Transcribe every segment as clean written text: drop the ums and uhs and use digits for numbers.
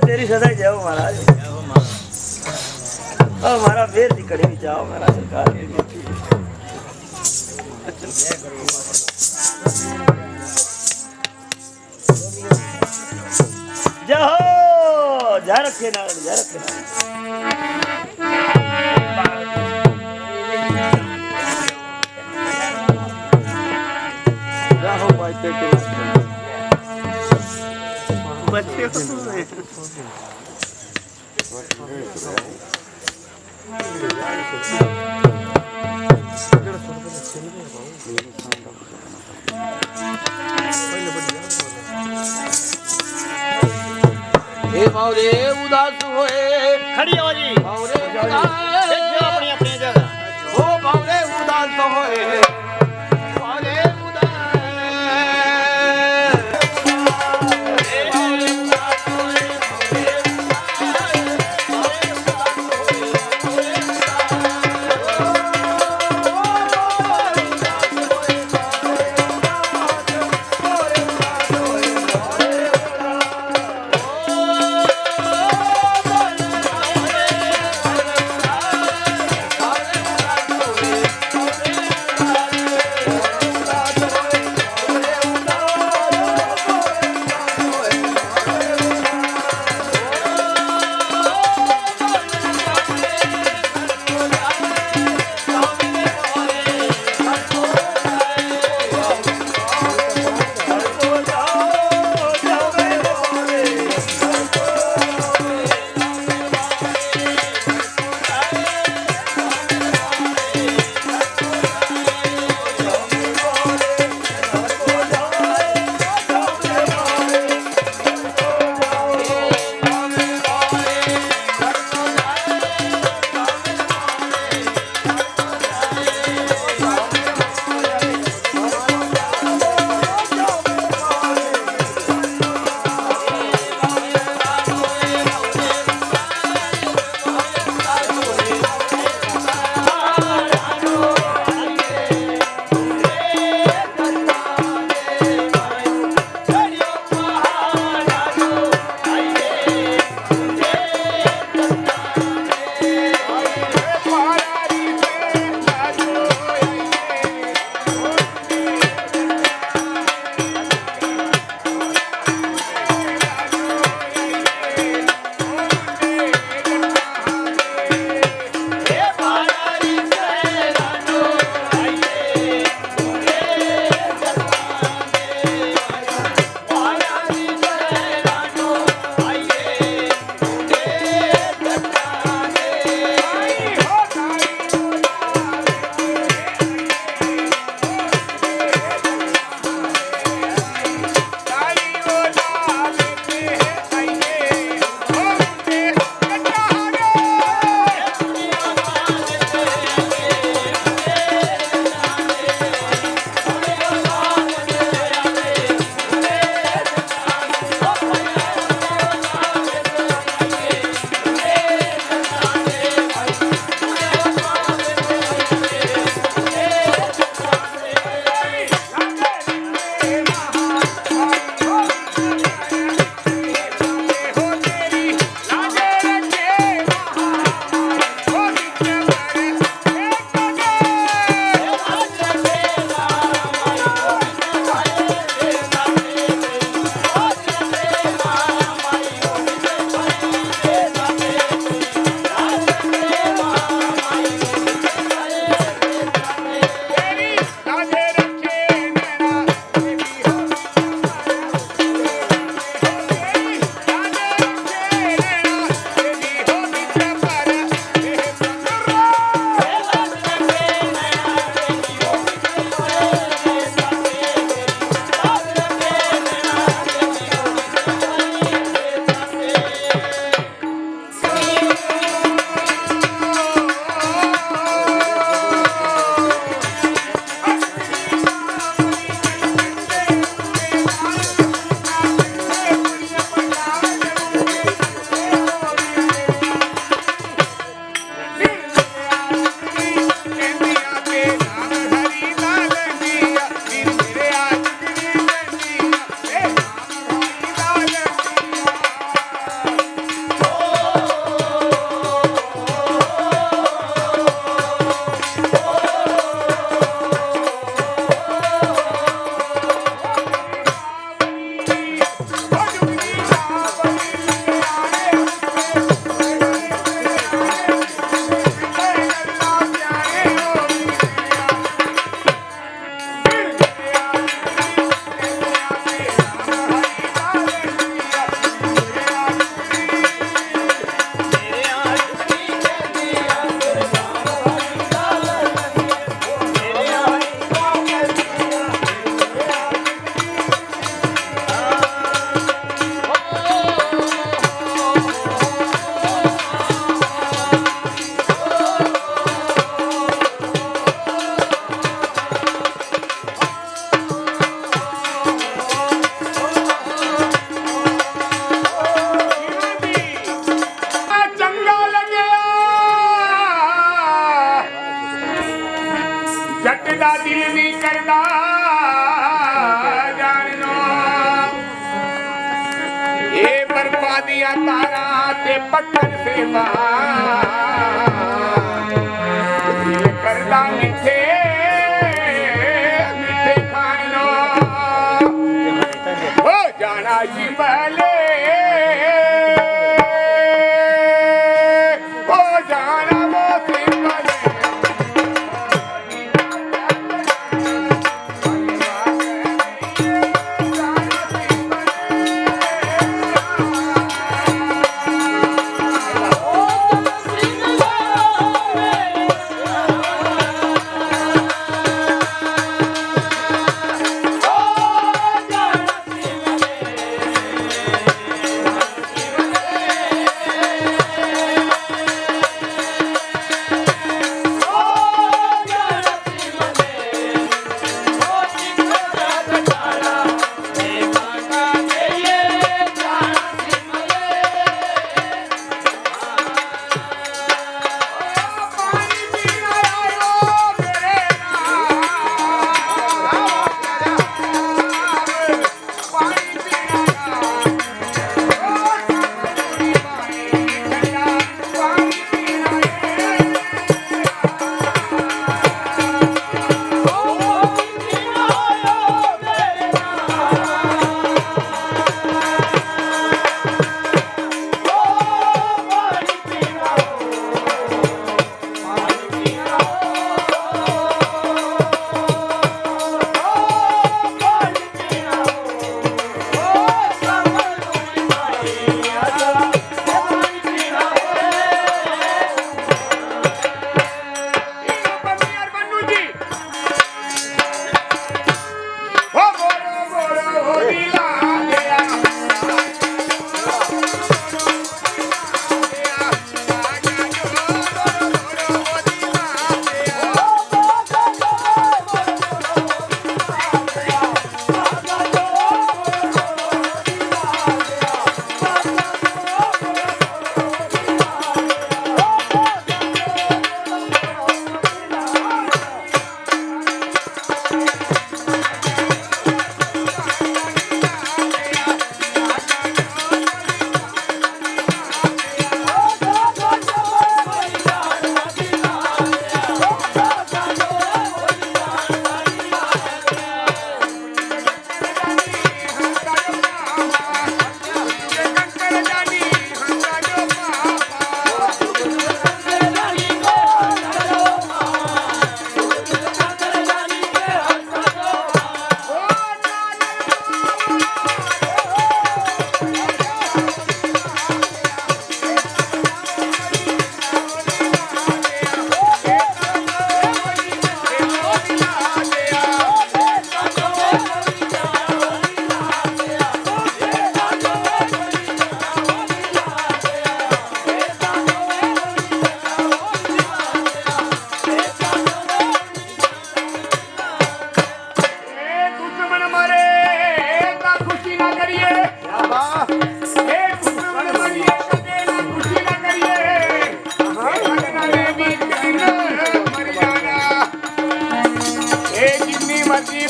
तेरी सदा जाओ महाराज। और हमारा वीर जी कड़ी जाओ महाराज सरकार की बेटी। जाओ जा रखे ना जा रखे ना। जाओ भाई बेटे बच्चे बावरे उदास होए खड़ी हो जी बावरे उदास अपनी अपनी जगह ओ बावरे उदास होए बावरे ते पक्कन सेवा दिल करदा मिठे मिठे खानो हो जाना शिमले हो जाना वो शिमले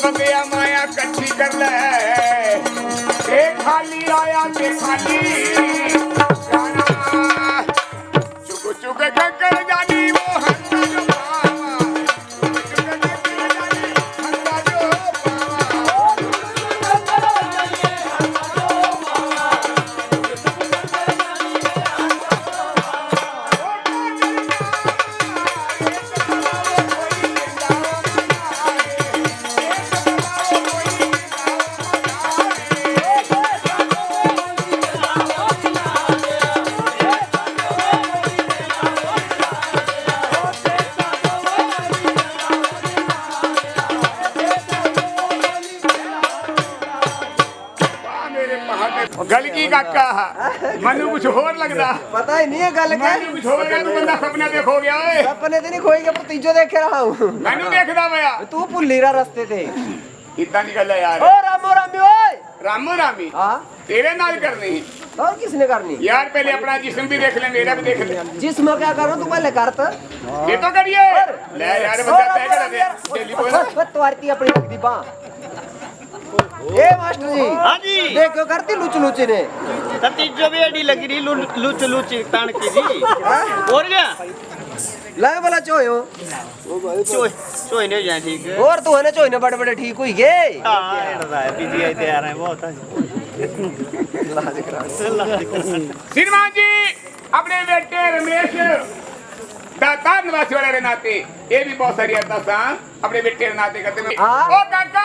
बंदिया माया कट्ठी कर ले खाली आया के खाली जाना चुक चुक कर जानी वो हंसा जो पावा चुक चुक कर जानी हंसा जो गल की काका मनु कुछ होर लगदा पता ही नहीं है गल क्या मनु कुछ होर है तू बंदा सपना देखो गया ओए सपने ते नहीं खोएगा पर तीजो देख रहा हूं मैनू देखदा भैया तू भुल्ली रहा रास्ते ते इतना निकल यार ओ रामो रामी ओए रामो रामी हां तेरे नाल करनी और किसने करनी यार पहले अपना जिस्म भी देख ले मेरा भी देख ले जिस्म क्या करूं तू पहले कर तो ये तो करिए ले यार बंदा तय कर दे डेली बोल बस तू आरती अपनी लगदी बा ए मास्टर जी हाँ जी देखो करती लुच लुची ने तीजो भी एडी लगी रही लूच लूच तान की जी और क्या लग भला चोयो चोय चोय नहीं जाए ठीक है और तू है ना चोई ने बड़े बड़े ठीक हुई गे हाँ एड़ा है पीजीआई तैयार है बहुत श्रीमान जी अपने बेटे रमेश दातार निवासी वाले रे नाते ये भी बहुत सारी अरदासां अपने बेटे रे नाते करते हैं हाँ। ओ काका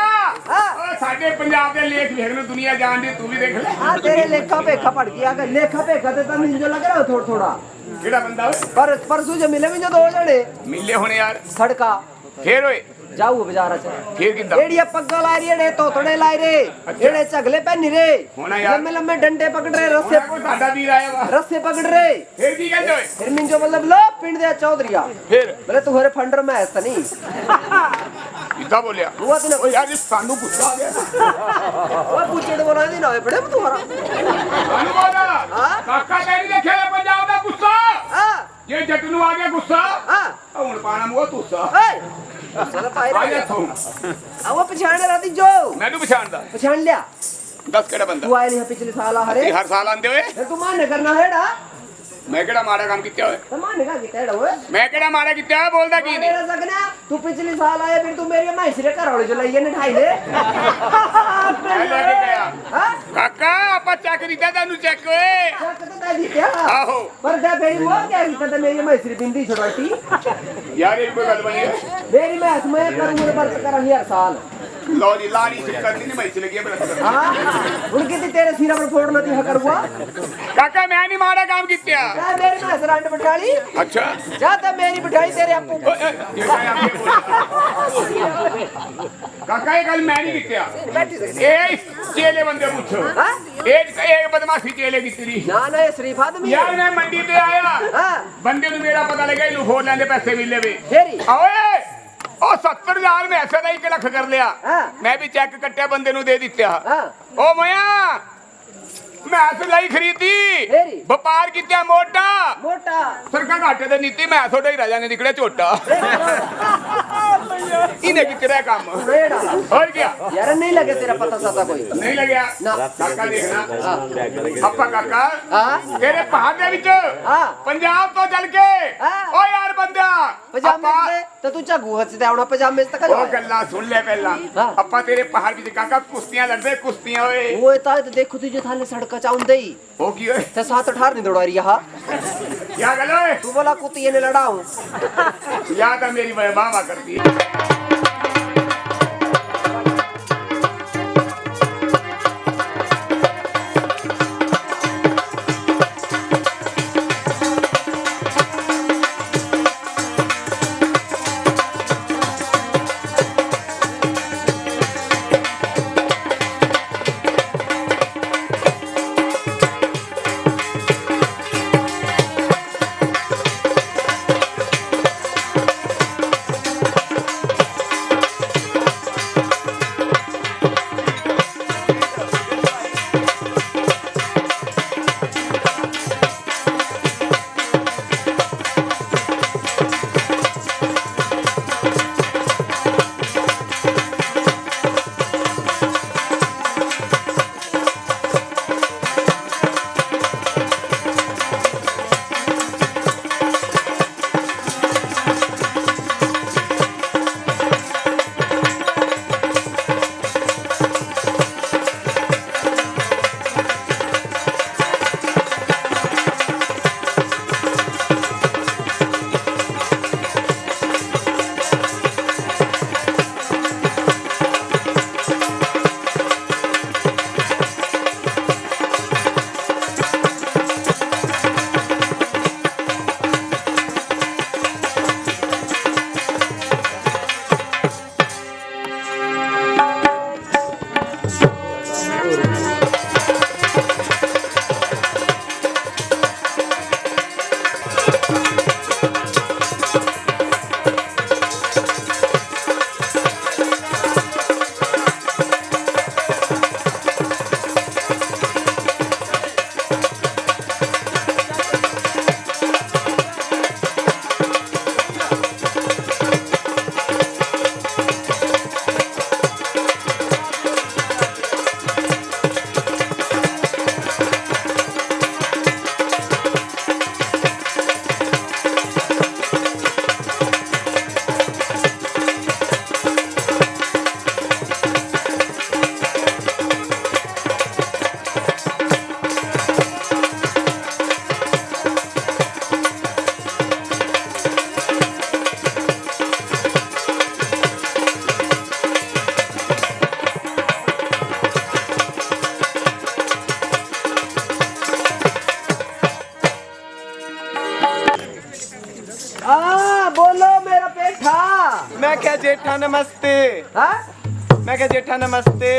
हाँ। ओ साडे पंजाब दे लेख वेख नु दुनिया जान दी तू भी देख ले आ तेरे लेखा पेखा पड़ गया अगर लेखा पेखा ते तन जो लग रहा हो थोड़ा थोड़ा केड़ा बंदा ओए पर परसों जो मिले भी जो दो जने मिले होने यार सड़का फिर ओए जाऊ बाजार च फिर किदा एड़िया पग्गा ला रही है तोतड़े ला रे अच्छा। एड़े चगले पहनी रे होना यार। लम्बे लम्बे डंडे पकड़ रहे रस्से को साडा वीर आया वा रस्से पकड़ रहे फिर की कहते ओए फिर मिन जो मतलब लो पिंड दे चौधरिया फिर बोले तू हरे फंडर में ऐसा नहीं किदा बोलिया हुआ तूने ओ यार इस सानू गुस्सा आ गया वो पूछे बोला नहीं ना बड़े तुम्हारा सानू बोला हाँ? काका तेरी देखे पंजाब दा गुस्सा हां ये जट नु आ गया गुस्सा हां हुन पाना मुआ तुसा ए चल पाए आ जा रे तू अब वो पछाण राती जो मैनू पछाणदा पछाण लिया दस केड़ा बंदा तू आए नहीं पिछले साल हरे ਅਸੀਂ ਹਰ ਸਾਲ ਆਂਦੇ ਓਏ तू मान करना हेड़ा ਮੈਂ ਕਿਹੜਾ ਮਾੜਾ ਕੰਮ ਕੀਤਾ ਓਏ तो मान का कितना हेड़ा ओए ਮੈਂ ਕਿਹੜਾ ਮਾੜਾ ਕੀਤਾ ਓਏ ਬੋਲਦਾ ਕੀ ਨਹੀਂ मेरा सकना तू पिछले साल आया फिर तू मेरी माई सिरे घर वाले जो लइए ने ढाई ले ਮੈਂ ਲੈ ਕੇ ਗਿਆ हां ਕਾਕਾ ਆਪਾਂ ਚੈੱਕ ਦਿੱਤਾ ਤੈਨੂੰ ਚੈੱਕ ਓਏ क्या कहता दी क्या ਆਹੋ पर क्या मेरी वो क्या कहता मेरी माई सिरे बिंदी छोड़ती ਯਾਰ ਇਹ ਕੋਈ ਗੱਲ ਬਣੀ ਹੈ मेरी मैं समय करूंगा पर करा हर साल ਲੋ ਜੀ ਲਾੜੀ ਸਿੱਖ ਕਰਨੀ ਨਹੀਂ ਮੈਚ ਲੱਗੀ ਬੜਾ हां उनकी थी तेरे सिरा पर फोड़ना थी हकर हुआ ਕਾਕਾ ਮੈਂ ਨਹੀਂ ਮਾੜਾ ਕੰਮ ਕੀਤਾ क्या मेरी मां सरांड बिठाली ਅੱਛਾ जा तो मेरी बिठाई तेरे आपको ਓਏ ਕਾਕਾ ਇਹ ਗੱਲ ਮੈਂ ਨਹੀਂ ਕੀਤਾ बैठी सकती ਇਹ ਚੇਲੇ ਬੰਦੇ ਪੁੱਛੋ हां ਇਹ ਬਦਮਾਸ਼ੀ ਚੇਲੇ ਕੀਤੀ ਦੀ ना ना ये शरीफ आदमी ਯਾਰ है ਮੈਂ ਮੰਡੀ ਤੇ ਆਇਆ हां ਬੰਦੇ ਨੂੰ ਮੇਰਾ ਪਤਾ ਲੱਗਿਆ ਇਹਨੂੰ ਹੋਰ ਲੈਂਦੇ ਪੈਸੇ ਵੀ ਲਵੇ फेरी ਓਏ ਉਹ 70000 ਮੈਂ ਐਸੇ ਦਾ 1 ਲੱਖ ਕਰ ਲਿਆ ਹਾਂ। ਮੈਂ ਵੀ ਚੈੱਕ ਕੱਟਿਆ ਬੰਦੇ ਨੂੰ ਦੇ ਦਿੱਤਾ हां ਓ ਮਿਆਂ ਮੈਂ ਐਸੇ ਲਈ ਖਰੀਦੀ ਫੇਰੀ? ਵਪਾਰ ਕੀਤਾ ਮੋਟਾ मोटा ਸਰਕਾ ਘਾਟੇ ਤੇ ਨੀਤੀ ਮੈਂ ਥੋੜਾ ਹੀ ਰਾਜਾ ਨੇ ਨਿਕਲਿਆ ਝੋਟਾ ਇਹਨੇ ਕੀ ਤੇਰਾ ਕੰਮ रेड़ा ਹੋਰ ਗਿਆ यार नहीं लगे तेरा पता सता कोई ਨਹੀਂ ਲੱਗਿਆ ਨਾ। ਕਾਕਾ ਦੇਖਣਾ हां ਆਪਾਂ ਕਾਕਾ हां ਤੇਰੇ ਪਹਾੜ ਦੇ ਵਿੱਚ हां ਪੰਜਾਬ ਤੋਂ ਚੱਲ ਕੇ ਹਾਂ। ਓ ਯਾਰ ਬੰਦਾ पजामे ਆਪਾਂ- से तो तू चगू हच ते आउना पजामे से तक ਉਹ ਗੱਲਾਂ ਸੁਣ ਲੈ ਪਹਿਲਾਂ ਹਾਂ। ਆਪਾਂ ਤੇਰੇ ਪਹਾੜ ਵਿੱਚ ਕਾਕਾ ਕੁਸ਼ਤੀਆਂ ਲੜਦੇ ਕੁਸ਼ਤੀਆਂ ਓਏ वो ता तो देखो तुझे थाले सड़क चाउंदे ही ਹੋ ਕੀ ਓਏ ते साथ ठार नहीं दौड़ा रही हां क्या गल ਓਏ तू बोला कुत्ती ने लड़ाऊं या तो मेरी वाह करती है हाँ बोलो मेरा पेठा। मैं क्या जेठा नमस्ते। हाँ मैं क्या जेठा नमस्ते।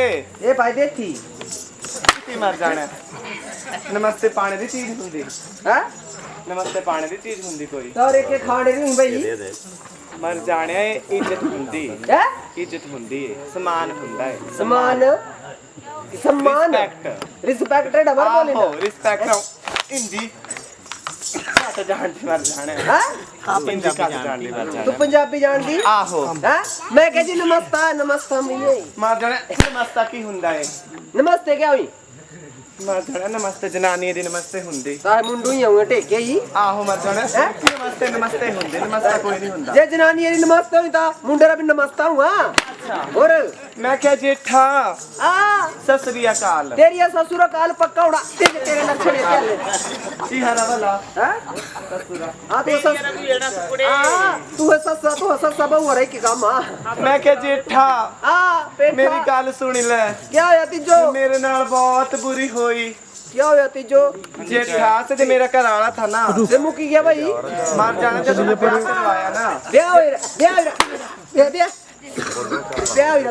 ये भाई देती किती मर जाना नमस्ते पाने दी चीज हुंदी। हाँ नमस्ते पाने दी चीज हुंदी कोई तोरे के खाने नहीं भाई मर जाने इज्जत हुंदी। है इज्जत हुंदी है सम्मान हुंदा है सम्मान सम्मान रिस्पेक्ट रिस्पेक्ट डबर बोले ना रिस्पेक्ट इंदी तो जानती मर जाने हाँ आप इंदी का जानती मर तू जाने पंजाबी जानती आहो हाँ मैं कह जी नमस्ता नमस्ता मिले मर जाने नमस्ता की हुंदा है नमस्ते क्या हुई मर जाने नमस्ते जनानी दी नमस्ते हुंदी। साहे मुंडू ही आऊंगे टेके ही आहो मर जाने नमस्ते नमस्ते हुंदी नमस्ता कोई नहीं हुंदा। जे जनानी ये नमस्ते हुई था मुंडे रा भी नमस्ता हुआ और मैं क्या जेठा आ सत श्री अकाल तेरी ये ससुर काल पक्का उड़ा तेरे लक्षण चल जी हरा वाला हां ससुरा आ तू सस आ तू है सस्सा बहु रही की काम आ मैं क्या जेठा पेठा मेरी गल सुन ले क्या होया तिजो मेरे नाल बहुत बुरी हुई। क्या होया तिजो जेठा से जो मेरा घर वाला था ना से मुकी गया भाई मर जाने जब तुमने प्यार करवाया ना ब्याह होया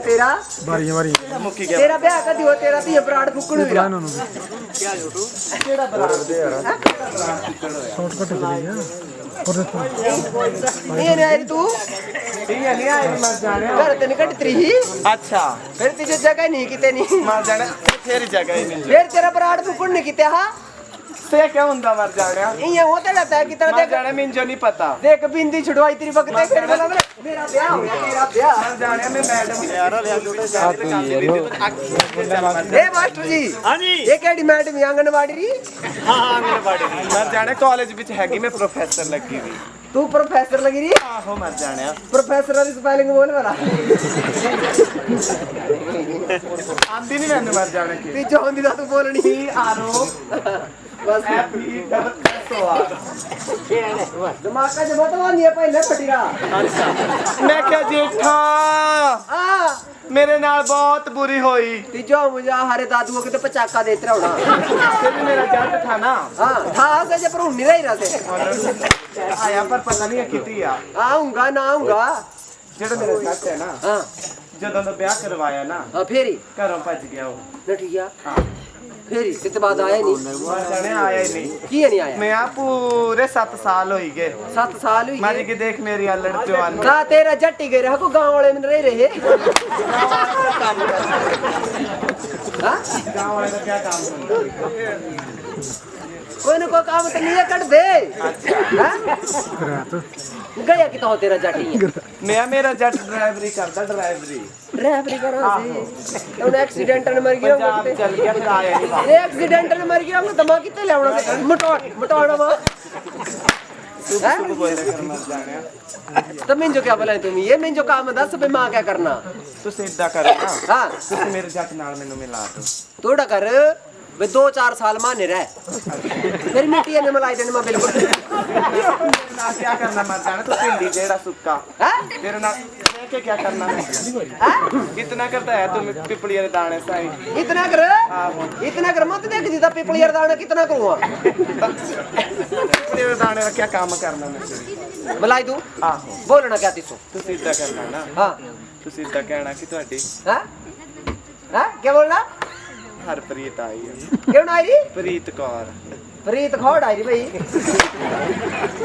तेरा मुक्की गया तेरा ब्याह कदी हो तेरा ती ब्राड फुकण हुई ये नहीं आई तू ठीक है नहीं आई मर जाने घर ते निकट त्री ही अच्छा फिर तुझे जगह नहीं किते नहीं मर जाने फिर जगह ही मिल फिर तेरा ब्राड फुकण नहीं किते हा से क्या हुंदा मर जाने ये होता रहता है कितना मर देख जाने मिंजो नहीं पता देख बिंदी छुड़वाई तेरी वक्त फिर बोला मेरा ब्याह हो गया तेरा ब्याह मर जाने में मैडम यार ए मास्टर जी हाँ जी ये केड़ी मैडम आंगनवाड़ी री हाँ आंगनबाड़ी मर जाने कॉलेज विच हैगी मैं प्रोफेसर लगी हुई। तू प्रोफेसर लगी री आहो मर जाने प्रोफेसर दी स्पेलिंग बोल वाला आंदी नहीं मैंने मर जाने की ती जो होंदी दा तू बोलनी पी आरो बस हैप्पी डबल दिमाग का जब तो नहीं है पहले फटीरा मैं क्या जेठा आ मेरे नाल बहुत बुरी हुई। ती जो मुझे हरे दादुओं के तो पचाका देते रहोना फिर मेरा जट था ना हां था से जे पर हूं नहीं रही रसे आया पर पता नहीं किती आ आऊंगा ना आऊंगा जेड़ा मेरा जट है ना हां ਜਦੋਂ ਦਾ ਵਿਆਹ ਕਰਵਾਇਆ ਨਾ फेरी ਘਰੋਂ ਭੱਜ ਗਿਆ ਉਹ न ठीक है फेरी कितने बाद आया नहीं ਮਰ ਜਾਣੇ ਆਇਆ ਹੀ ਨਹੀਂ की नहीं आया ਮੈਂ ਆ ਪੂਰੇ 7 ਸਾਲ ਹੋਈ ਗਏ 7 साल हुई ਮਾਰੀ ਕੇ ਦੇਖ ਮੇਰੀ ਆਲੜ ਜਵਾਨ ना तेरा जट्टी गए रहा को गांव वाले में रह रहे हां गांव वाले का क्या काम ਹੁੰਦਾ कोई न कोई काम तो नहीं कर दे हां गया कि तो तेरा जट्टी ਮੈਂ ਮੇਰਾ ਜੱਟ ਡਰਾਈਵਰੀ ਕਰਦਾ ਡਰਾਈਵਰੀ ड्राइवरी करा से उन एक्सीडेंट में मर गया ਪੰਜਾਬ ਚੱਲ ਗਿਆ ਫਿਰ ਆਇਆ ਨਹੀਂ ਵਾਪਸ। एक्सीडेंट में मर गया हम दमा कितने लेवना मटोड़ा वा ਸੁਭ ਬੋਲ ਰਿਹਾ ਕਰ ਮਰ ਜਾਣਿਆ तो मैं जो क्या बोला तुम ये मैं जो काम दस पे मां क्या करना ਤੁਸੀਂ ਇਦਾਂ ਕਰੋ ਨਾ हां ਤੁਸੀਂ ਮੇਰੇ ਜੱਟ ਨਾਲ ਮੈਨੂੰ ਮਿਲਾ ਦਿਓ थोड़ा कर वे 2-4 साल माने रह फिर मिट्टी ने मलाई देने में बिल्कुल ना क्या करना मर जाना तो पिंडी जेड़ा सुक्का हैं तेरे ना के क्या करना है इतना करता है तुम पिपली के दाने साई इतना कर मत देख जीता पिपली दाना कितना करूंगा पिपली के दाने का क्या काम करना मैं मलाई तू आहो बोलना क्या तीसो तू सीधा करना ना हां तू सीधा कहना कि ਤੁਹਾਡੀ हैं हैं क्या बोलना हरप्रीत आई है क्यों ना आई री प्रीत कौर प्रीत खोड़ आई री भाई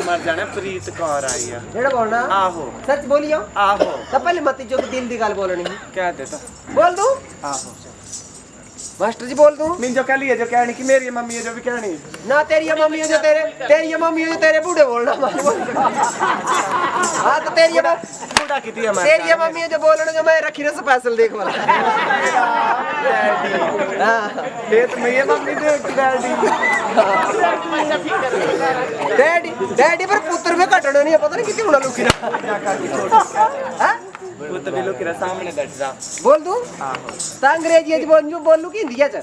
मर जाने प्रीत कौर आई है जेड़ा बोलना आहो सच बोलियो आहो तब पहले मत जो दिल दी गल बोलनी कह देता बोल दूं आहो मास्टर जी बोल दूं मिन जो कह लिए जो कहनी कि मेरी मम्मी है जो भी कहनी ना तेरी मम्मी जो तेरे बूढ़े बोलना हां तो तेरी बूढ़ा किती है तेरी मम्मी जो बोलना जो मैं रखी ना स्पेशल देख वाला हां ये तो मैं ये मम्मी देख डैडी डैडी पर पुत्र में कटना नहीं है पता नहीं कितनी होना लुकी हां वो तो बिलो के सामने बैठ जा बोल दूं आहो ता अंग्रेजी च बोल जो बोलू की हिंदी च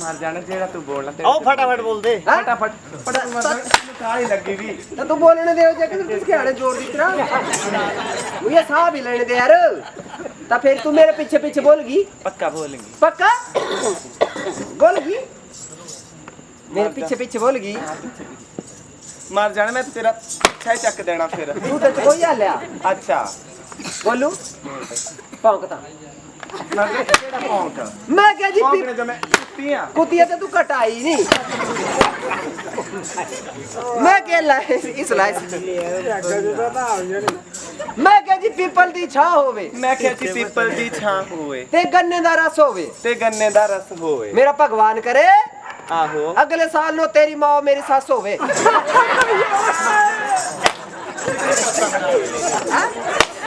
मर जाने जेड़ा तू बोलना आओ फटाफट बोल दे हां फटाफट फटाफट मर जाने काली लगी भी तो तू बोलने दे जे कि किसके आड़े जोर दी तरह मुझे साह भी लेने दे यार ता फिर तू मेरे पीछे पीछे बोलगी पक्का बोलेंगी पक्का बोलगी मेरे पीछे पीछे बोलगी मर जाने मैं तेरा छह चक देना फिर तू तो कोई हाल लिया अच्छा बोलू भौंकता मर गया केड़ा पौंक मैं क्या जी पौंक ने जो मैं कुत्तियां कुतिया तो तू कटाई नहीं मैं क्या लाए इस लाए मैं क्या जी पीपल दी छां होवे मैं क्या जी पीपल दी छां होवे ते गन्ने दा रस होवे ते गन्ने दा रस होवे मेरा भगवान करे आहो अगले साल नो तेरी माँ मेरी सास होवे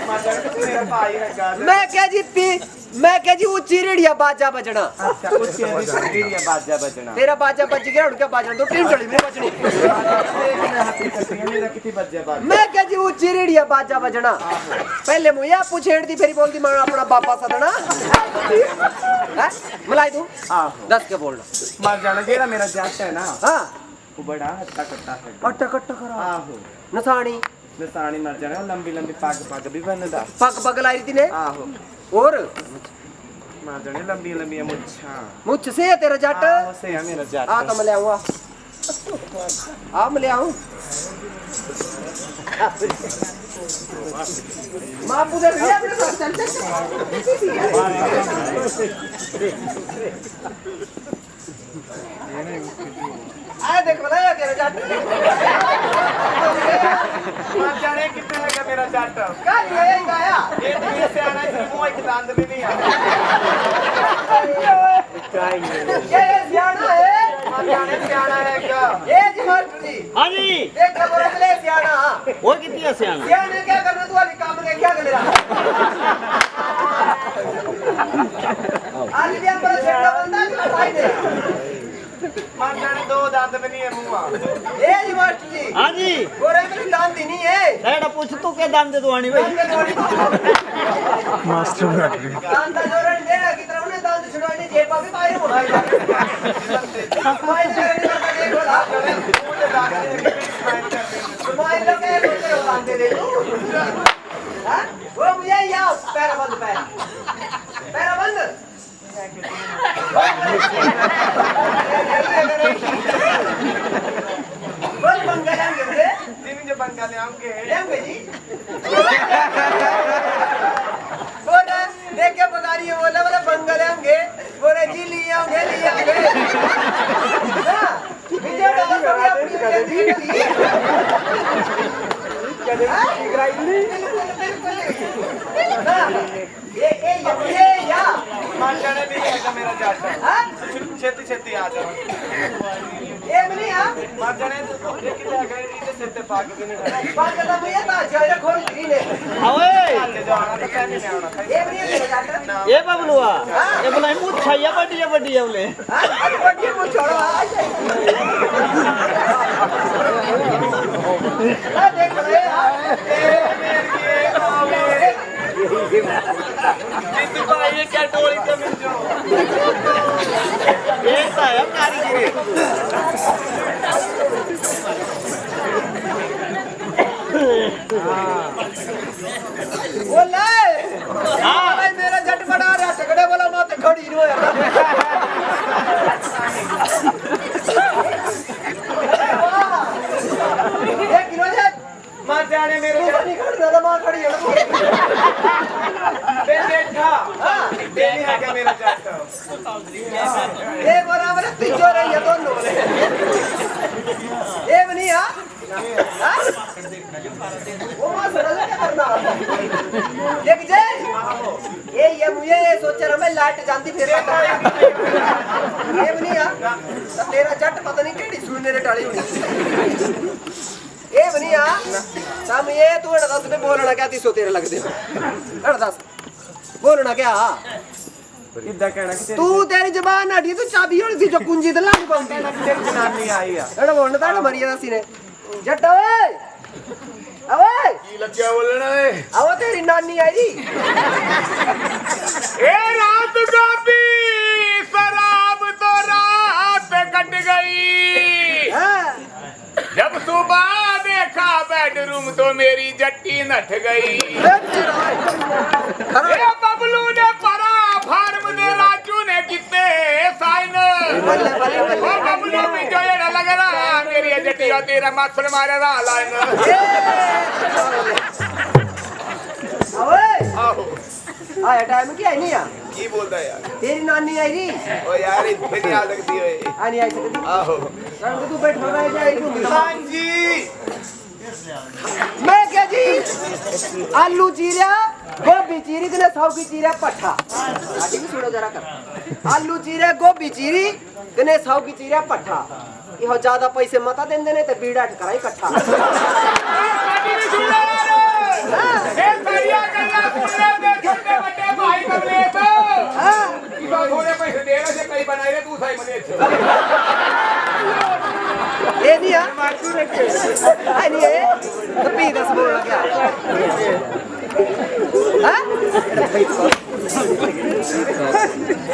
मर जाने तो मेरा भाई है गाल मैं क्या जी ऊंची रेडिया बाजा बजना अच्छा उसके रेडिया बाजा बजना तेरा बाजा बज गया उनका बाजा तो टीम चली मेरी बजनी मेरा कितनी बज जाए बाजा मैं क्या जी ऊंची रेडिया बाजा बजना पहले मुझे पूछेड़ दी फिर बोलती मैं अपना बापा सदना हैं मलाई तू आहो 10 के बोलना मर जाने जेड़ा मेरा जट है ना हां वो बड़ा हट्टा कट्टा है अट्टा कट्टा करा आहो नसानी निशानी मर जाने और लंबी लंबी पग भी बनदा पग लाई थी ने आहो और मर जाने लंबी लंबी मुच्छां मुझ से है तेरा जट आहो से है मेरा जट आ तो मैं ले आऊंगा आ मैं ले आऊं मां पूरे भैया अपने साथ चल आ देख बताया तेरा जट मर जाने कितने है मेरा जट का ये गाया ये तो से आना है मुंह एक दांत भी नहीं आ ये सियाना है मर जाने से आना है क्या ये जमात जी हाँ जी देख खबर ले सियाना वो कितनी है सियाना सियाने क्या करना तू वाली काम ने क्या कर रहा आज भी हमारा छेड़ा बंदा है भाई दे मर जाने दो दांत भी नहीं है मुंह ये जमात जी हाँ जी गोरे में दांत ही नहीं है एड़ा पूछ तू के दाम दे दो आनी भाई मास्टर दांत जोरन दे कि तरह ने दांत छुड़ाने जेबा भी बाहर हो रहा है स्माइल करने का देखो लाभ स्माइल लगे तो दांत दे तू हां वो मुझे यार पैर बंद बोल बंगा लेंगे रे तीन जो बंगा ले आऊंगे लेंगे जी बोल देख के बगारी है बोला बोला बंगा लेंगे बोले जी लिया होंगे हां विजय तो कभी अपनी दी कदे गिराई ना ये या मर जाने भी है मेरा जट हां छेती छेती आ जा ये नहीं हां मर जाने तो ये कितना गए नीचे सिर पे पाग भी नहीं है बात करता मुझे ताजा खोल दी ने ओए आगे जाना तो पहले नहीं आना था ये नहीं तेरा जाट ये बबलुआ ये बुलाई मुझ छाया बड़ी बोले हां बड़ी को छोड़ो आ देख ले जितू भाई ये क्या टोली कमिल जो ये तो है कारीगिरी बोला हां भाई मेरा जट बड़ा रहा झगड़े बोला माते खड़ी रो एक किलो जट मर जाने मेरे तू नहीं खड़ी दादा मां खड़ी है बेटा हां बेनी है क्या मेरा जट ये बराबर तिजो रही है दोनों ये बनी हां वो मां सरल क्या करना देख जे ये मुझे सोच रहा मैं लाइट जानती फिर ये बनी हां तो तेरा जट पता नहीं केड़ी सुनने रे टाली हुई ये बनी हां तम ये तू 10 में बोलना क्या 300 तेरे लग दे 10 बोलना क्या इदा कहना कि तू तेरी जबान हटी तू चाबी होनी थी जो कुंजी ते लानी पौंदी तेरी जनानी आई है एड़ा बोलना ताड़ा मरिया सी ने जट ओए ओए की लग्या बोलना है आओ तेरी नानी आई जी ए रात गाबी शराब तो रात कट गई हां जब सुबह देखा बेडरूम तो मेरी जट्टी नठ गई ए बबलू ने परा फार्म दे राजू ने कितने साइन ओ बबलू भी जो ये लग रहा मेरी जटिया तेरा माथुर मारे रहा लाइन ओए आहो आया टाइम की आई नहीं आ की बोलता है यार तेरी नानी आई री ओ यार इतने नहीं आ लगती है आनी आई सकती आहो रंग तू बैठा रह जाए तू हाँ जी मैं क्या जी आलू चीरा गोभी चीरी कने साव की चीरा पट्ठा आटी भी सुनो जरा कर आलू चीरे गोभी चीरी कने साव की चीरा पट्ठा इहो ज्यादा पैसे मता देन देने ते बीड़ा ठकरा इकट्ठा पार्टी में सुन ले ए बढ़िया करना सुन ले छोटे बड़े भाई कमले तो हां इबा थोड़े पैसे दे रहे से कई बनाए रे तू सही मने ये नहीं है आई नहीं है तो पी 10 बोल क्या हां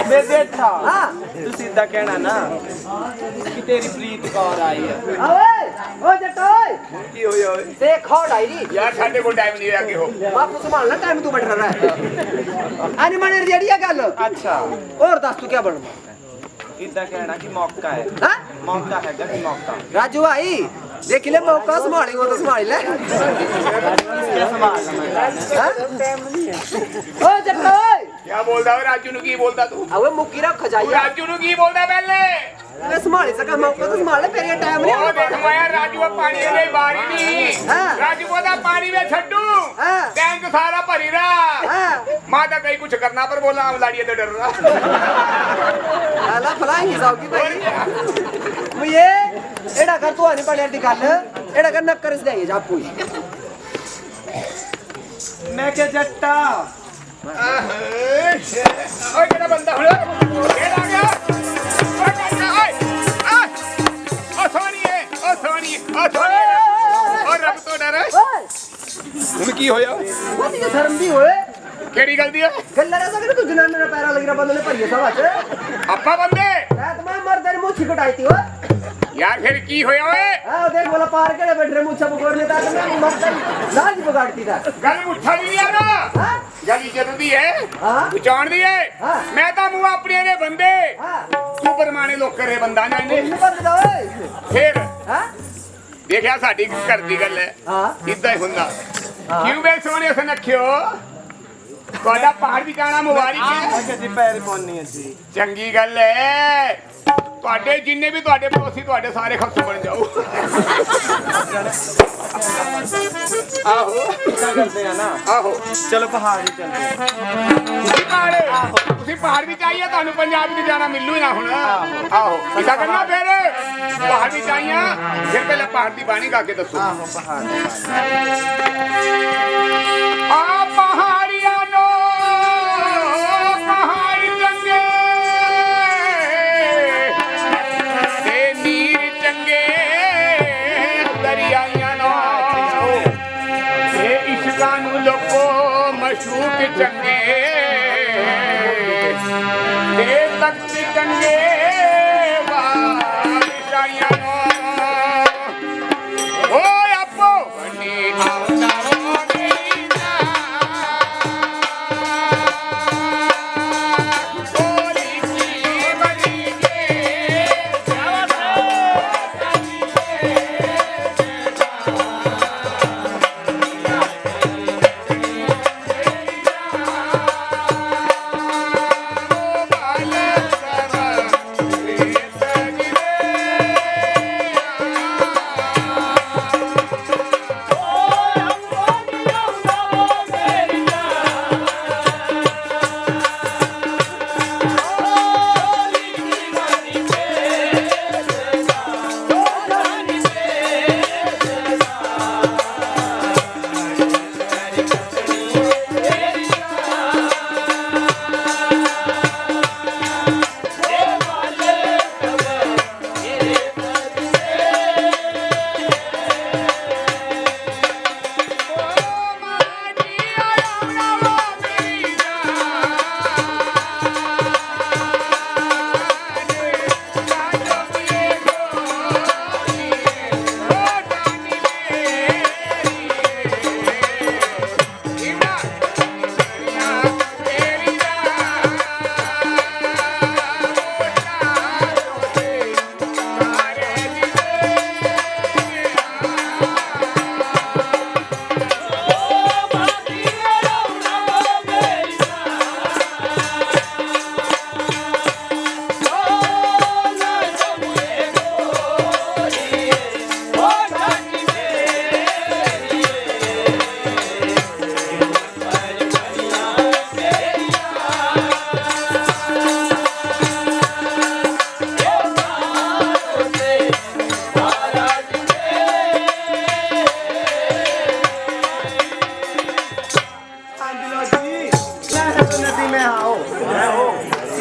मैं देखा हां तू सीधा कहना ना कि तेरी प्रीत कौर आई है ओए ओ जटोय की होई होई ते खौ डायरी यार साडे को टाइम नहीं आगे हो बापू संभालना टाइम तू बैठ रहा है आने माने रेडिया गल अच्छा और दस तू क्या बनवा इतना कहना कि मौका है हां मौका है कि मौका राजू भाई देख ले मौका संभाली वो तो संभाल ले क्या संभालना हाँ? ओ जटोय क्या बोलदा है राजू नु की बोलदा तू अवे मुकी रख तू जाइए राजू नु की बोलदा पहले मैं संभाल सका मौका तो संभाल ले फिर ये टाइम नहीं ओ आना देख मैं राजू पानी में बारी नहीं हाँ। राजू बोला पानी में छड्डू हाँ। टैंक सारा भरी रहा हां माता कहीं कुछ करना पर बोला हम लाड़िए तो डर रहा आला फलाएंगे साउकी भाई मुझे एड़ा कर तू आनी पड़े दी गल एड़ा कर नक्कर से जाइए जा पूछ मैं क्या जट्टा ओए केड़ा बंदा हुआ केड़ा गया ओए काका ओए ओ सोनिए ओ सोनिए ओ सोनिए और रब तो डर ओए तुम की होया वो ती शर्म भी होए केड़ी गलती है गल्ला रे सके तू जनाने रे पैरा लगी रे बंदे ने परिए सब आचे अप्पा बंदे रात में मर तेरी मुंह छिकटाईती हो यार फिर की होया ओए हां देख बोला पार के बैठ रे मुंह पकड़ने ता मैं मर तेरी लाज बिगाड़ती था गल उठा नहीं यार हां गल इज्जत दी है हां पहचान दी है हाँ। मैं तो मुंह अपने रे बंदे हां तू परमाने लोग करे बंदा ना ने नहीं बंद दा ओए फिर हां देखिया साडी घर दी गल है हां इदा ही हुंदा क्यों बे सोने से नखियो ਤੁਹਾਡਾ ਪਹਾੜ ਵੀ ਜਾਣਾ ਮੁਬਾਰਕ ਹੈ मैं जी पैर पौनी है जी ਚੰਗੀ ਗੱਲ ਹੈ ਤੁਹਾਡੇ ਜਿੰਨੇ ਵੀ ਤੁਹਾਡੇ ਪੜੋਸੀ ਤੁਹਾਡੇ ਸਾਰੇ ਖਸਮ ਬਣ ਜਾਓ ਆਹੋ क्या करते हैं ना ਆਹੋ चलो पहाड़ ही चलते हैं ਤੁਸੀਂ ਪਹਾੜ ਵੀ ਚਾਹੀਏ ਤੁਹਾਨੂੰ ਪੰਜਾਬ ਵੀ ਜਾਣਾ ਮਿਲੂ ਹੀ ਨਾ ਹੁਣ ਆਹੋ ਕਿਆ ਕਰਨਾ ਫਿਰ ਪਹਾੜ ਵੀ ਚਾਹੀਏ ਫਿਰ ਪਹਿਲਾਂ ਪਹਾੜ ਦੀ ਬਾਣੀ ਗਾ ਕੇ ਦੱਸੋ आहो पहाड़ ਆ ਪਹਾੜੀਆਂ ਨੂੰ ਪਹਾੜ ਚੰਗੇ ਤੇ ਨੀਰ ਚੰਗੇ ਦਰਿਆਈਆਂ ਨੂੰ ਤੇ ਇਸ਼ਕਾਂ ਨੂੰ ਲੋਕੋ ਮਸ਼ੂਕ ਚੰਗੇ ਤੇ ਤਖਤ ਚੰਗੇ ਬਾਦਸ਼ਾਹੀਆਂ ਨੂੰ ਓਏ ਆਪੋ ਬੰਨੀ ਆਉਂਦਾ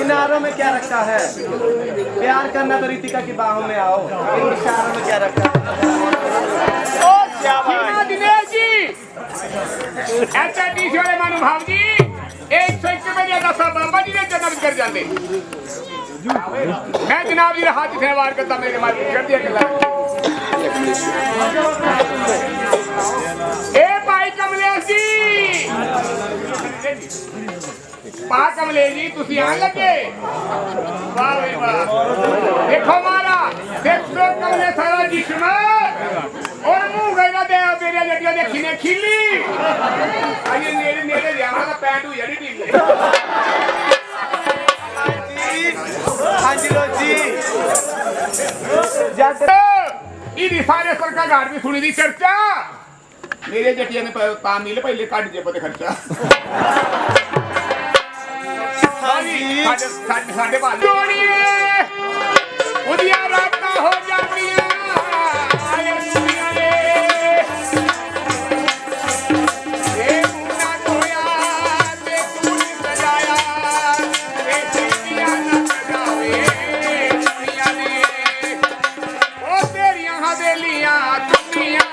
इनारों में क्या रखा है? प्यार करना तो रितिका की बाहों में आओ। इन इशारों में क्या रखा है? ओ शाबाश सीमा दिनेश जी एचआरटीसी वाले महानुभाव जी 101 बजे दसा बाबा जी ने जन्म कर जाते मैं जनाब जी हाथ से वार करता मेरे मार कर दिया गला ए भाई कमलेश जी पा कमलेश जी तुसी आन लगे वाह भाई वाह देखो मारा देखो कमलेश सारा जिस्म और मुंह गैरा दे मेरे लड़कियों ने खिने खिली आइए मेरे मेरे यार का पैंट हुई यारी ढीली हाँ जी लो जी इदी सारे सरकार घाट में सुनी दी चर्चा मेरे जटिया ने तामिल पहले काट जे पते खर्चा हाँ जी साढ़े बाल जोड़िए उदिया राता हो जातियां आए दुनिया रे ये मुन्ना खोया ते तूने सजाया ये दुनिया ना सजावे दुनिया रे ओ तेरियां हवेलियां दुनिया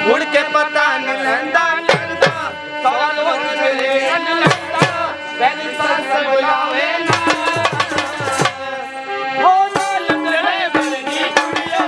मुड़ के पता न लंदा लंदा सवाल मेरे न लंदा पहली सांस बुलावे ना हो ना लंगड़े बरनी कुड़िया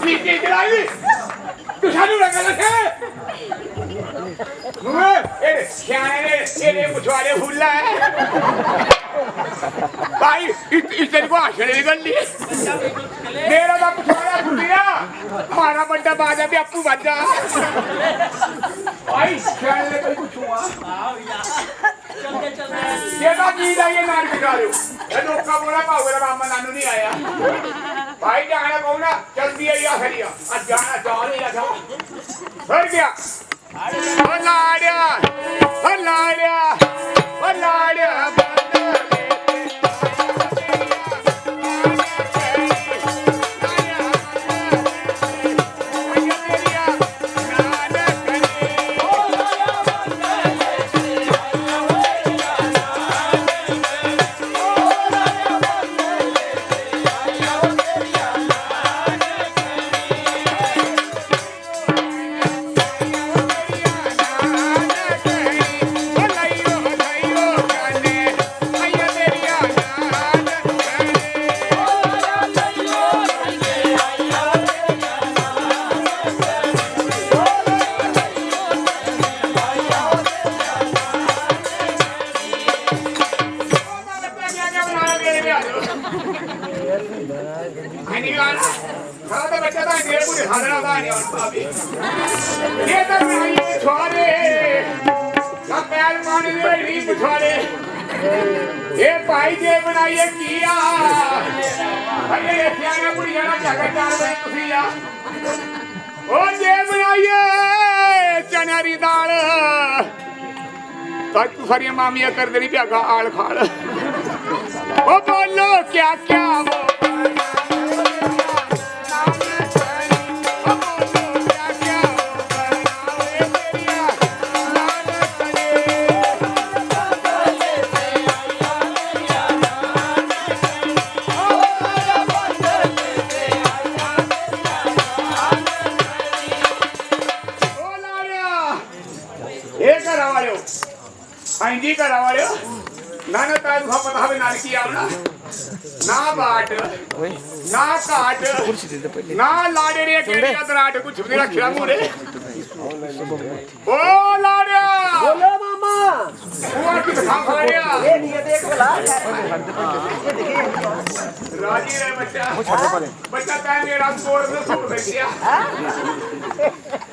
ਕੀ ਚਲਾਈ ਤੂੰ ਸਾਨੂੰ ਲੱਗਾ ਲੱਗੇ ਇਹ ਸਿਆਣੇ ਇਹਨੇ ਪੁੱਛਵਾਲੇ ਫੁੱਲਾ ਹੈ ਭਾਈ ਇਸ ਤੇਰੇ ਕੋ ਆਸ਼ਰੇ ਗੰਦੀ ਮੇਰਾ ਦਾ ਪੁੱਛਵਾਲਾ ਫੁੱਲਿਆ ਮਾਰਾ ਵੱਡਾ ਬਾਜਾ ਵੀ ਆਪੂ ਵੱਜਾ ਭਾਈ ਸਿਆਣੇ ਨੇ ਕੋਈ ਪੁੱਛੂਆ ये तो चीज है ये नार बिठा रहे हो ये लोग का बोला पाओ मेरा मामा नानू नहीं आया भाई जाना कहो ना जल्दी है या खरिया आज जाना चाह रही है जाओ भर गया ओ लाड़िया ये भाई जे बनाइए किया अरे ये सियाना बुढ़िया ना क्या करता है तुसी या ओ जे बनाइए चनारी दाल तो तू सारी मामियां कर देनी प्यागा आल खाल ओ बोलो क्या क्या वो जी करा वाले ना ना ताज खा पता है नाल की आवना ना बाट ना काट ना लाड़े रे केड़ी दराट कुछ भी रखिया मुरे ओ लाड़िया बोलो मामा वो की खा खाड़िया ये नहीं है देख भला ये देखिए राजी रे बच्चा का मेरा तोड़ में छोड़ दिया हां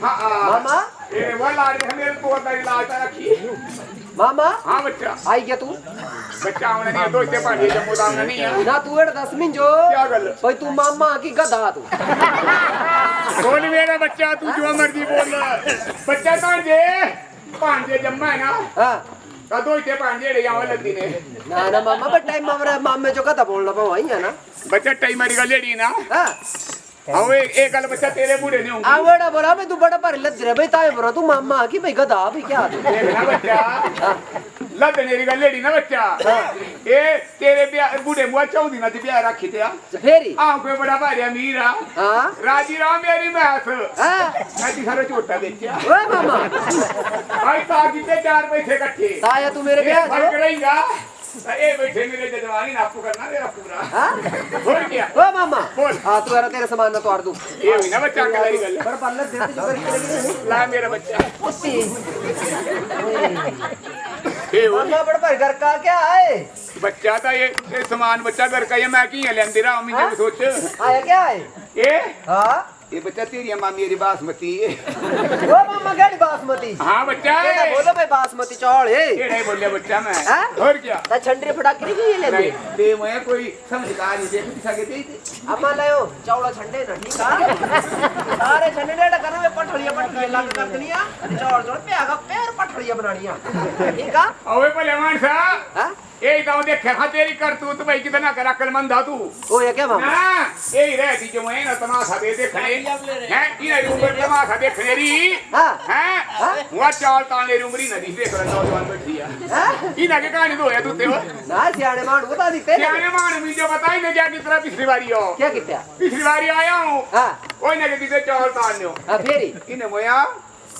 मामा ये वो लाड़े मेरे तोड़ का इलाज रखी मामा हाँ बच्चा आई गया तू बच्चा आना नहीं दो इतने पानी जम्मू दाना नहीं है ना तू एड़ 10 मिनट जो क्या गल भाई तू मामा की गधा तू बोल मेरा बच्चा तू जो मर्जी बोल बच्चा कौन जे पांजे जम्मा है ना हां का दो इतने पांजे रे यहाँ लगती ने ना ना मामा बट टाइम मामे जो गधा बोलना पाओ आई है ना बच्चा टाइम मारी गल लेडी ना हां आओ एक गल बच्चा तेरे बूढ़े नहीं होंगे आवड़ा बोला मैं तू बड़ा पर लज रे भाई ताए बोला तू मामा की भाई गधा भाई क्या तू देखना बच्चा लद मेरी गल लेडी ना बच्चा ए तेरे ब्याह बूढ़े मुआ 14 दिन दी ब्याह रखी थे फेरी हां कोई बड़ा भारी अमीर आ हां राजी राम मेरी मैस हां मैं दिखा रहा छोटा देखिया ओए मामा भाई ताकि ते 4 पैसे इकट्ठे ताया तू मेरे ब्याह फर्क रहेगा ए बैठे मेरे जजवानी ना आपको करना मेरा पूरा हां बोल क्या ओ मामा बोल हां तू तेरे सामान ना तोड़ दूं ये हुई ना बच्चा का गल पर पल्ले देते जो करके ला मेरा बच्चा कुत्ती ए वो मामा बड़ा पर घर का क्या है बच्चा था ये सामान बच्चा घर का ये मैं की है लेंदी रहा मम्मी ने सोच आया क्या है ए हां ये बच्चा तेरी अम्मा मेरी बासमती है ओ मामा गाड़ी बासमती हां बच्चा बेटा बोलो भाई बासमती चौल है ये नहीं बोलिया बच्चा मैं हाँ? और क्या ता छंडरी फटाक नहीं की ले नहीं ते मैं कोई समझदार नहीं दे कुछ आगे दे अम्मा लायो चौड़ा छंडे ना ठीक है सारे छंडे डेटा करने में पठड़िया लग कर दनिया चौड़ चौड़ पे आगा पैर पठड़िया बनानिया ठीक है ओए भले मानसा हां ए गांव देखे हां तेरी करतूत भाई कितना कर अकलमंद था तू ओ ये क्या मामा ना ए रहती जो मैं ना तमाशा दे देखने हैं इने रूम तमाशा देखने री हां हैं हुआ चाल ताने रूम री नदी देख रहा नौजवान बैठी है हां इना के कहानी दो है तू ते ना सियाने मान बता दी तेरे सियाने मान मी जो बताई ने क्या कितना पिछली बारी हो क्या किया पिछली बारी आया हूं हां ओए ने के चाल ताने हो हां फेरी इने मोया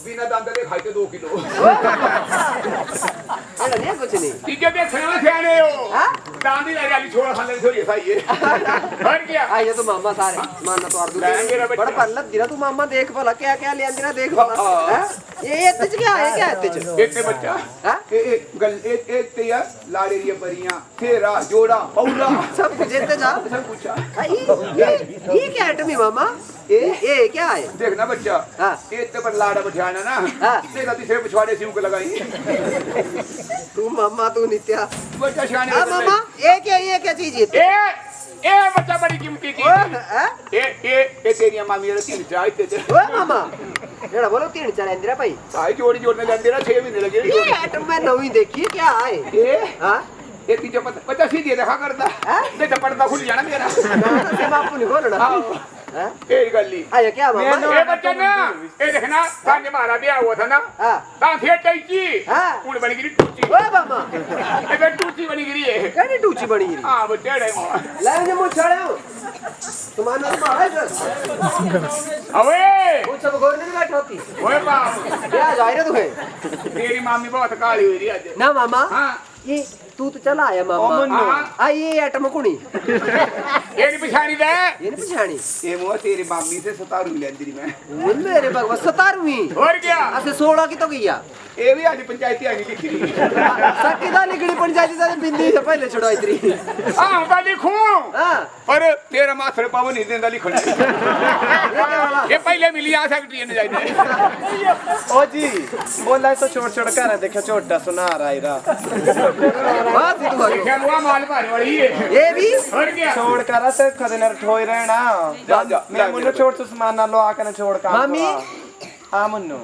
बिना दंद दे खाते 2 किलो अरे नहीं कुछ नहीं तीजे देखने वाले सियाने हो हाँ? दांदी लगा ली छोड़ खाने छोड़ी सही है और क्या आइए तो मामा सारे मानना तो अर्दू मैं मेरा बच्चा। बड़ा पल्लत दिना तू मामा देख भला क्या क्या ले अंदर देख भला हैं? ये इत्ते च क्या है क्या इत्ते च इतने बच्चा हैं? एक ते यार लाड़े रिया परियां तेरा जोड़ा पौला सब कुछ इत्ते जा सब पूछा ये क्या आइटम है मामा ये क्या है देखना बच्चा हाँ। इतने पर लाड़ा बिठाना ना हाँ। इससे तीसरे पिछवाड़े से ऊपर लगाई तू मामा तू नित्या बच्चा सियाने हाँ मामा ये क्या चीज है ए बच्चा बड़ी कीमती चीज हैं? ए तेरी मामी रे 3 चाय ते ओए मामा एड़ा बोलो 3-4 इंदिरा भाई साई जोड़ी जोड़ने लगे ना 6 महीने लगे ये आइटम मैं नवी देखी है क्या है ए हाँ ये तीजे पता सीधे देखा करता हाँ? नहीं तो पर्दा खुल जाना मेरा से बापू नहीं बोलना हाँ हैं? ए गल्ली आया क्या मामा ए बच्चा ना ए देखना कांजे मारा ब्याह हुआ था ना हाँ ता थे टैची हाँ। उन बनी गिरी टूची ओए मामा ए बे टूची बनी गिरी है कहनी टूची बनी गिरी हां बच्चा रे ले मुझे मुंह छाड़े हो तुम्हारा नाम है सर अबे वो सब गोर नहीं बैठ होती ओए बाप क्या जा रहे तुम्हें तेरी मामी बहुत काली हुई रही आज ना मामा हां ये तू तो चला आया मामा आ ये आइटम कुणी ये नहीं पछाड़ी दे ये नहीं पछाणी ये मुआ तेरी मामी से 17 लेंदी मैं वो मेरे भगवान 17वीं और क्या ऐसे 16 की तो गया ये भी आज पंचायती आई लिखी रही सट्टी दा लिखड़ी पंचायती दा बिंदी से पहले छुड़ाई तरी हां बा लिखूं हां पर तेरा माथरे पावन नहीं देंदा लिखना ये पहले मिली आ सकती है जाए ओ जी बोला तो छोड़ कर देखो छोटा सुना रहा बस तू आगे क्या हुआ माल भारी वाली है ये भी और क्या छोड़ कर से खदेनर ठोई रहना जा मैं मुन्नो छोड़ तो सामान ना लो आकर छोड़ का मामी हां मुन्नो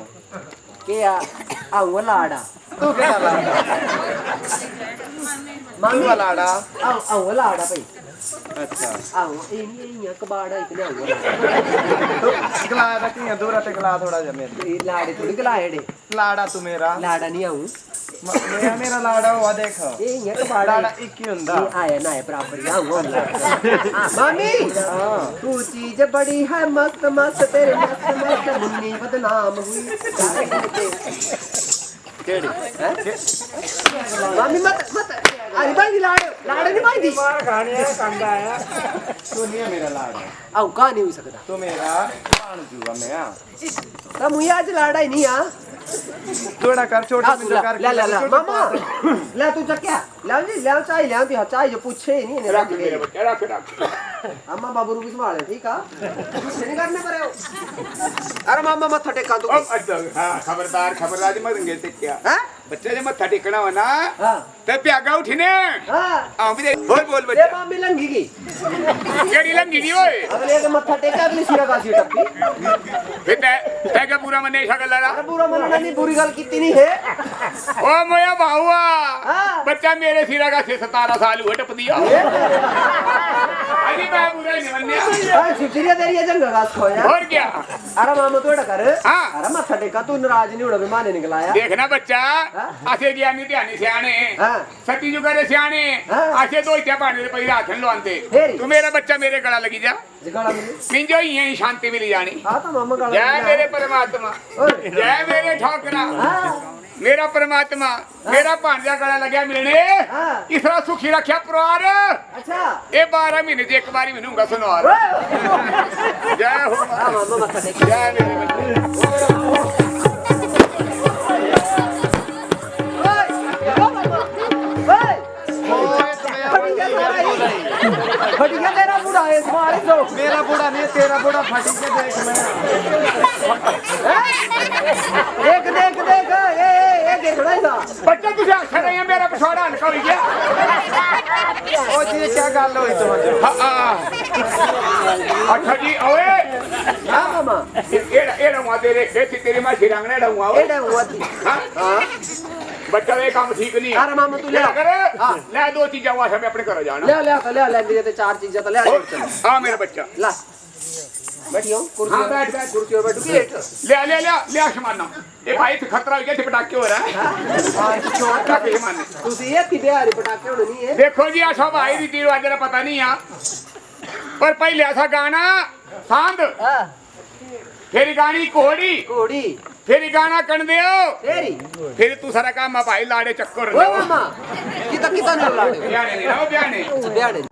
क्या आऊं लाड़ा तू क्या लाड़ा मामी लाड़ा आऊं लाड़ा भाई अच्छा आऊं ये कबाड़ा इतने आऊं गला रखी दूर ते गला थोड़ा जा मेरे ये लाड़े थोड़ी गलाएड़े लाड़ा तू मेरा लाड़ा नहीं आऊं मेरा लाड़ा हुआ देख ये कबाड़ा लाड़ा एक ही हुंदा ये आया ना है बराबर आऊं मामी तू चीज बड़ी है मस्त मस्त तेरे मस्त मस्त मुन्नी बदनाम हुई केड़ी मामी मत अरे भाई लाड़े नहीं भाई दी तू नहीं है मेरा लाड़ा आऊं का नहीं हो सकता तू मेरा पान जुआ मैं आ तब मुझे आज लाड़ा ही नहीं आ थोड़ा कर छोटा कर ले मामा ले तू चक्या ले जी ले चाय जो पूछे ही नहीं रख मेरे बच्चा रख अम्मा बाबू रूपी संभाले ठीक है कुछ नहीं करने पर अरे मामा मत टेका तू हां खबरदार मत गए ते क्या हैं बच्चे ने मत्था टेकना हो ना हां ते प्यागा उठने हां आ भी बोल ये बच्चा मामी लंगी की केड़ी लंगी दी ओए अगले के मत्था टेका अगली सिरा का सी टप्पी फिर ते का पूरा मने ऐसा गल्ला अरे पूरा मन नहीं बुरी गल कीती नहीं है ओ मोया बाहुआ हाँ। बच्चा मेरे सिरा का 17 साल हुए टप दिया अरे मैं बुरा नहीं मन्या हां सिटिया तेरी ये जंग घास खोया और क्या अरे मामा तू एड़ा कर हाँ। अरे मत्था टेका तू नाराज नहीं होना बेमाने निकलाया देखना बच्चा आसे ज्ञानी ध्यानी सियाने हां सती जुगारे सियाने हाँ। आसे दो इत्या पानी दे पहिला हाथन लोंते फेरी। तू मेरा बच्चा मेरे गला लगी जा जगाड़ा मिली मिंजो यही शांति मिली जानी हां तो मामा गला जय मेरे परमात्मा ओए जय मेरे ठोकरा हां मेरा परमात्मा मेरा भांजा गला लग्या मिलने हाँ। इस तरह सुखी रखा परिवार अच्छा ये 12 महीने से एक बारी मिलूंगा सुनवार जय हो हां मामा मत्था टेका जय मेरे बच्चे फटिया तेरा बुढ़ा है तुम्हारे तो मेरा बुढ़ा नहीं तेरा बुढ़ा फटी के देख मैं देख ये देखना ही था बच्चा तुझे अच्छा नहीं है मेरा पिछवाड़ा निकल गया ओ जी क्या गल होई तुम्हारे अच्छा जी ओए हां मामा एड़ा हुआ तेरी मां सिरंगने एड़ा हुआ एड़ा हुआ थी हां हां बच्चा ये काम ठीक नहीं है अरे मामा तू ले क्या करे हां ले 2 चीजें हुआ मैं अपने घर जाना ले दे 4 चीजें तो ले हां मेरा बच्चा ला बैठियो कुर्सी हां बैठ कुर्सी पर बैठ ले आसमान ये भाई तो खतरा हो गया थे पटाखे हो रहा है हां छोड़ के मारने तू ये थी बिहारी पटाखे होने नहीं है देखो जी आशा भाई रीति रिवाज जरा पता नहीं है पर पहले ऐसा गाना सांद हां फिर गानी कोहड़ी कोड़ी ਫੇਰ ਗਾਣਾ ਕਣ ਦਿਓ ਤੇਰੀ ਫਿਰ ਤੂੰ ਸਾਰਾ ਕੰਮ ਆ ਭਾਈ ਲਾੜੇ ਚੱਕਰ ਓਏ ਮਾਮਾ ਕਿਤਾ ਕਿਤਾ ਨਾਲ ਲਾੜੇ ਬਿਆਣੇ ਨਹੀਂ ਨਾ ਉਹ ਬਿਆਣੇ ਬਿਆੜੇ